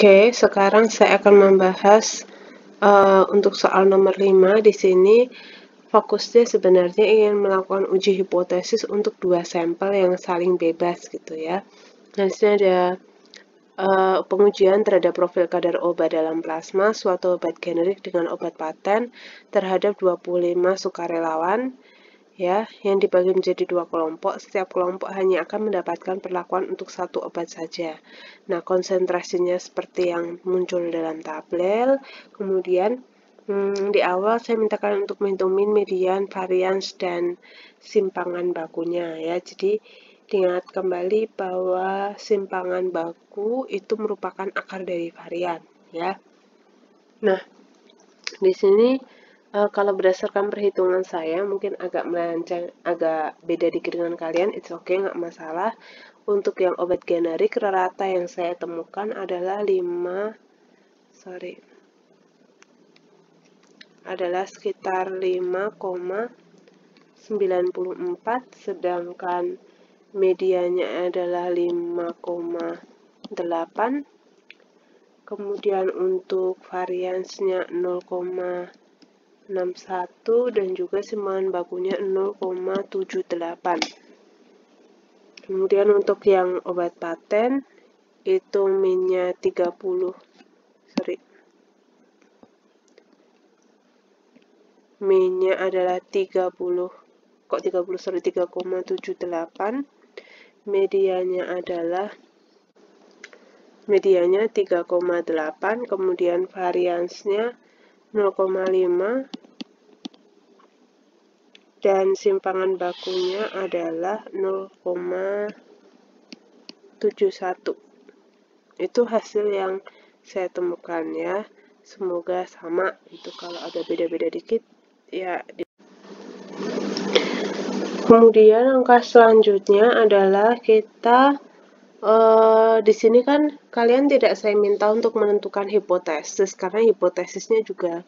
Oke, sekarang saya akan membahas untuk soal nomor 5 di sini. Fokusnya sebenarnya ingin melakukan uji hipotesis untuk dua sampel yang saling bebas gitu ya. Nah, di sini ada pengujian terhadap profil kadar obat dalam plasma suatu obat generik dengan obat paten terhadap 25 sukarelawan ya, yang dibagi menjadi dua kelompok. Setiap kelompok hanya akan mendapatkan perlakuan untuk satu obat saja. Nah, konsentrasinya seperti yang muncul dalam tabel. Kemudian di awal saya minta kalian untuk menghitung mean, median, variance, dan simpangan bakunya ya. Jadi diingat kembali bahwa simpangan baku itu merupakan akar dari varian ya. Nah, di sini kalau berdasarkan perhitungan saya mungkin agak melenceng, agak beda dikit dengan kalian, it's okay, nggak masalah. Untuk yang obat generik rata yang saya temukan adalah sekitar 5,94, sedangkan medianya adalah 5,8. Kemudian untuk variansnya 0,61 dan juga simpangan bakunya 0,78. Kemudian untuk yang obat paten itu minnya 3,78. Minnya adalah 3,78. Medianya 3,8, kemudian variansnya 0,5 dan simpangan bakunya adalah 0,71. Itu hasil yang saya temukan ya. Semoga sama. Itu kalau ada beda-beda dikit ya. Kemudian langkah selanjutnya adalah kita di sini kan kalian tidak saya minta untuk menentukan hipotesis karena hipotesisnya juga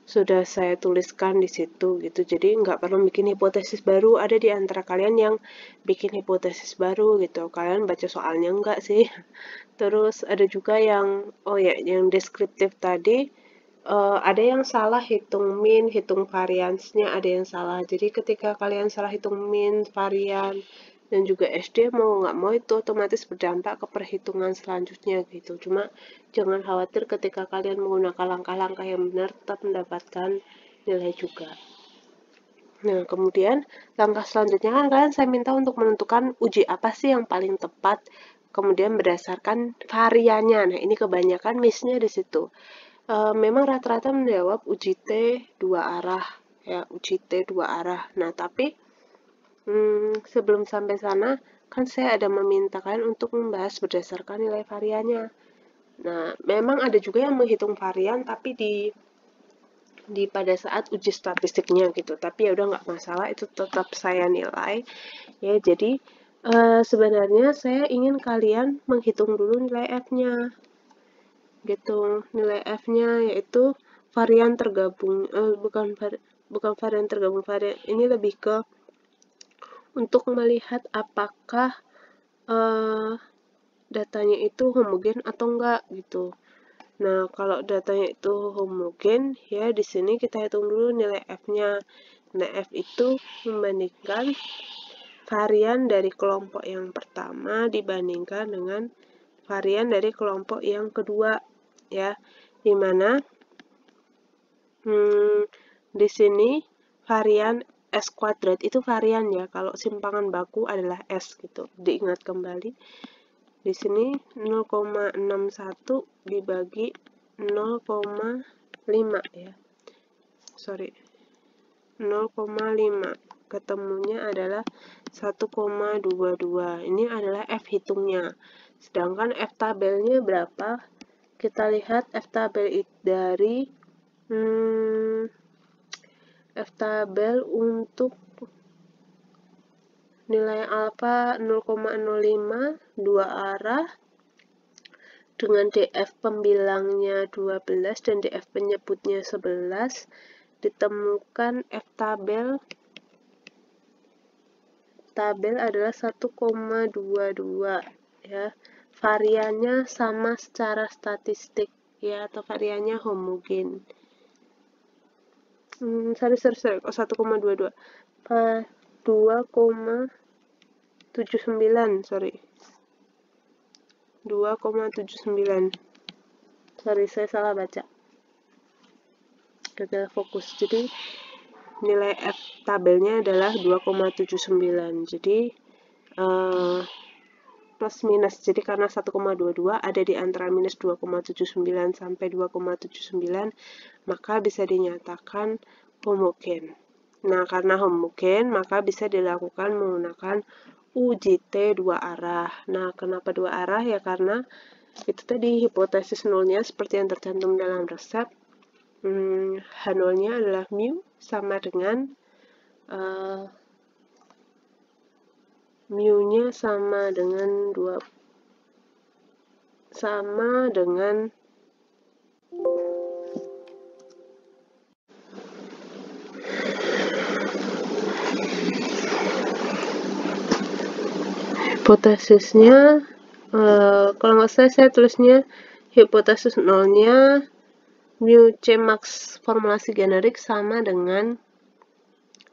sudah saya tuliskan di situ gitu. Jadi nggak perlu bikin hipotesis baru. Ada di antara kalian yang bikin hipotesis baru gitu. Kalian baca soalnya enggak sih? Terus ada juga yang yang deskriptif tadi. Ada yang salah hitung mean, hitung variansnya ada yang salah. Jadi ketika kalian salah hitung mean, varian, dan juga SD mau nggak mau itu otomatis berdampak ke perhitungan selanjutnya gitu. Cuma jangan khawatir ketika kalian menggunakan langkah-langkah yang benar tetap mendapatkan nilai juga. Nah, kemudian langkah selanjutnya kan kalian saya minta untuk menentukan uji apa sih yang paling tepat, kemudian berdasarkan variannya. Nah, ini kebanyakan miss-nya di situ. Memang rata-rata menjawab uji T dua arah ya, uji T dua arah. Nah, tapi sebelum sampai sana kan saya ada meminta kalian untuk membahas berdasarkan nilai variannya. Nah, memang ada juga yang menghitung varian tapi di pada saat uji statistiknya gitu. Tapi ya udah nggak masalah, itu tetap saya nilai ya. Jadi sebenarnya saya ingin kalian menghitung dulu nilai F-nya gitu. Nilai F-nya yaitu varian tergabung, bukan varian tergabung, varian ini lebih ke untuk melihat apakah datanya itu homogen atau enggak gitu. Nah, kalau datanya itu homogen ya, di sini kita hitung dulu nilai F-nya. Nah, F itu membandingkan varian dari kelompok yang pertama dibandingkan dengan varian dari kelompok yang kedua ya, dimana di sini varian S kuadrat itu varian ya, kalau simpangan baku adalah S gitu. Diingat kembali di sini 0,61 dibagi 0,5 ya, 0,5 ketemunya adalah 1,22. Ini adalah F hitungnya. Sedangkan F tabelnya berapa? Kita lihat F tabel dari F tabel untuk nilai alfa 0,05 dua arah dengan DF pembilangnya 12 dan DF penyebutnya 11. Ditemukan F tabel adalah 1,22 ya. variannya sama secara statistik ya, atau variannya homogen. Sorry, 1,22 2,79, sorry, 2,79. Sorry, saya salah baca, gagal fokus. Jadi nilai F tabelnya adalah 2,79. Jadi plus minus, jadi karena 1,22 ada di antara minus 2,79 sampai 2,79, maka bisa dinyatakan homogen. Nah, karena homogen, maka bisa dilakukan menggunakan uji T dua arah. Nah, kenapa dua arah? Ya karena itu tadi hipotesis nolnya seperti yang tercantum dalam resep. H0-nya adalah mu sama dengan mu-nya sama dengan hipotesisnya, kalau nggak salah saya tulisnya hipotesis nolnya mu C max formulasi generik sama dengan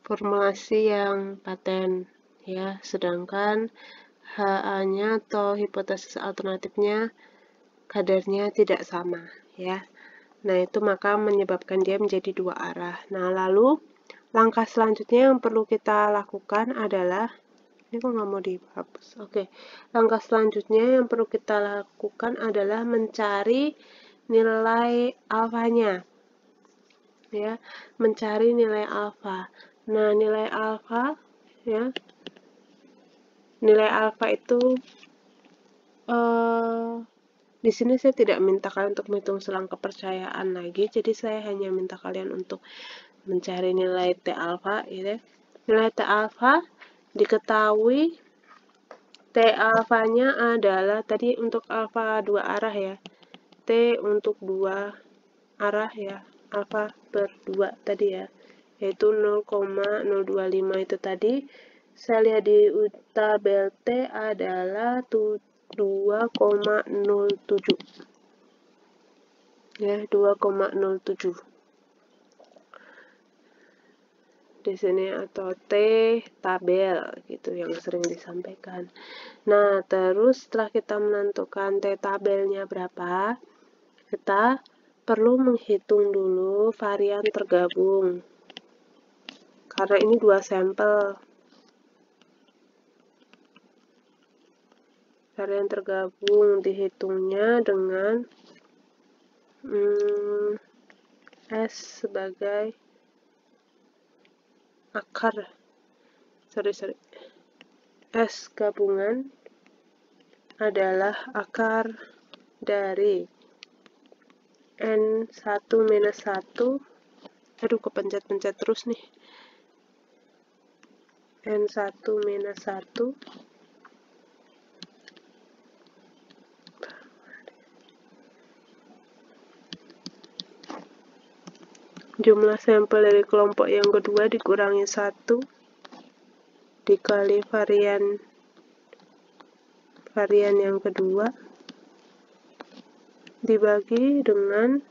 formulasi yang paten ya, sedangkan HA-nya atau hipotesis alternatifnya kadarnya tidak sama ya. Nah, itu maka menyebabkan dia menjadi dua arah. Nah, lalu langkah selanjutnya yang perlu kita lakukan adalah, ini kok nggak mau dihapus? Oke. Langkah selanjutnya yang perlu kita lakukan adalah mencari nilai alfanya. Ya, mencari nilai alfa. Nah, nilai alfa ya. Nilai alfa itu di sini saya tidak minta kalian untuk menghitung selang kepercayaan lagi, jadi saya hanya minta kalian untuk mencari nilai T alfa gitu. Nilai T alfa diketahui, T alfanya adalah tadi untuk alfa dua arah ya, T untuk dua arah ya, alfa per 2 tadi ya, yaitu 0,025 itu tadi. Saya lihat di tabel T adalah 2,07 ya, 2,07 di sini, atau T tabel gitu yang sering disampaikan. Nah, terus setelah kita menentukan T tabelnya berapa, kita perlu menghitung dulu varian tergabung, karena ini dua sampel. Varian tergabung dihitungnya dengan S sebagai akar, S gabungan adalah akar dari N1 minus 1, aduh kepencet-pencet terus nih, N1 minus 1 jumlah sampel dari kelompok yang kedua dikurangi 1 dikali varian yang kedua dibagi dengan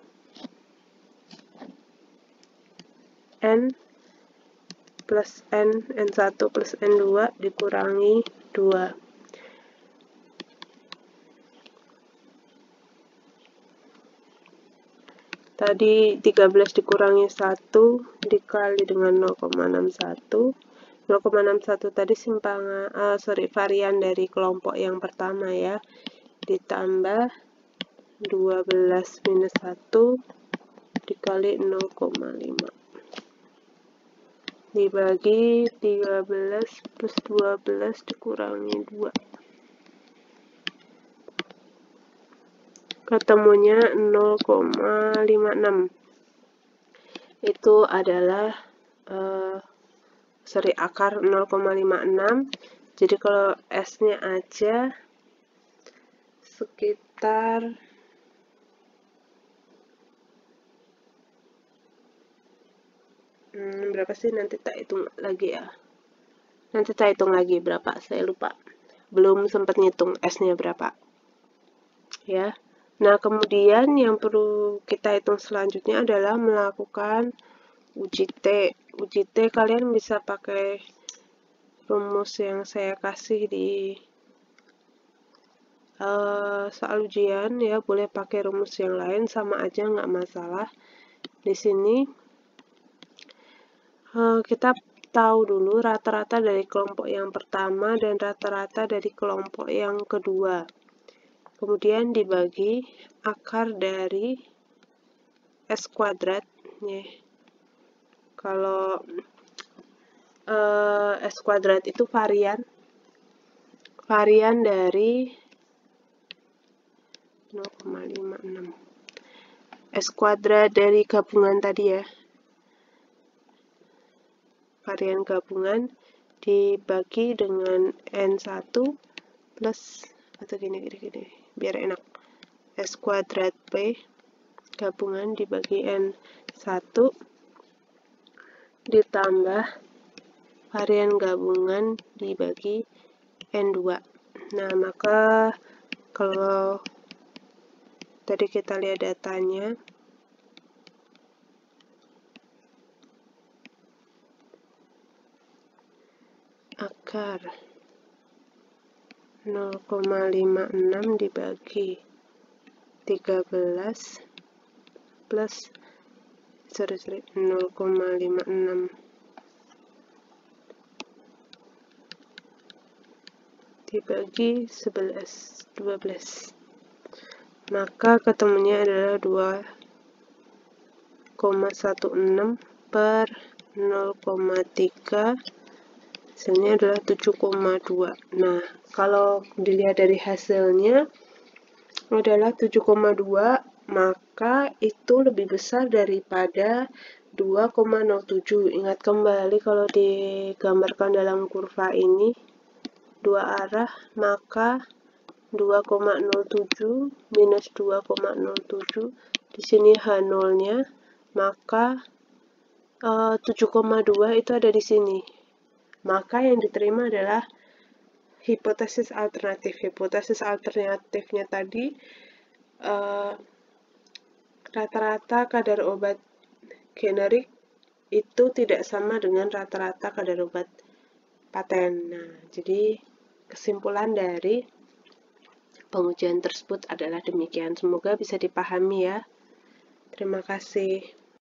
N plus N, N1 plus N2 dikurangi 2. Tadi 13 dikurangi 1 dikali dengan 0,61. 0,61 tadi varian dari kelompok yang pertama ya, ditambah 12 minus 1 dikali 0,5 dibagi 13 plus 12 dikurangi 2, ketemunya 0,56. Itu adalah akar 0,56. Jadi kalau S-nya aja sekitar berapa sih, nanti tak hitung lagi ya. Nanti tak hitung lagi berapa, saya lupa. Belum sempat ngitung S-nya berapa. ya. Nah, kemudian yang perlu kita hitung selanjutnya adalah melakukan uji T. Uji T kalian bisa pakai rumus yang saya kasih di soal ujian ya, boleh pakai rumus yang lain sama aja nggak masalah. Di sini kita tahu dulu rata-rata dari kelompok yang pertama dan rata-rata dari kelompok yang kedua. Kemudian dibagi akar dari S kuadrat. Ya. Kalau S kuadrat itu varian dari 0,56. S kuadrat dari gabungan tadi ya. Varian gabungan dibagi dengan N1 plus, atau gini, biar enak. S kuadrat P gabungan dibagi N1 ditambah varian gabungan dibagi N2. Nah, maka kalau tadi kita lihat datanya, akar 0,56 dibagi 13 plus 0,56 dibagi 12, maka ketemunya adalah 2,16 per 0,3, hasilnya adalah 7,2. Nah, kalau dilihat dari hasilnya adalah 7,2, maka itu lebih besar daripada 2,07. Ingat kembali kalau digambarkan dalam kurva ini dua arah, maka 2,07 minus 2,07, di sini H0-nya, maka 7,2 itu ada di sini. Maka yang diterima adalah hipotesis alternatif. Hipotesis alternatifnya tadi rata-rata kadar obat generik itu tidak sama dengan rata-rata kadar obat paten. Nah, jadi kesimpulan dari pengujian tersebut adalah demikian. Semoga bisa dipahami ya. Terima kasih.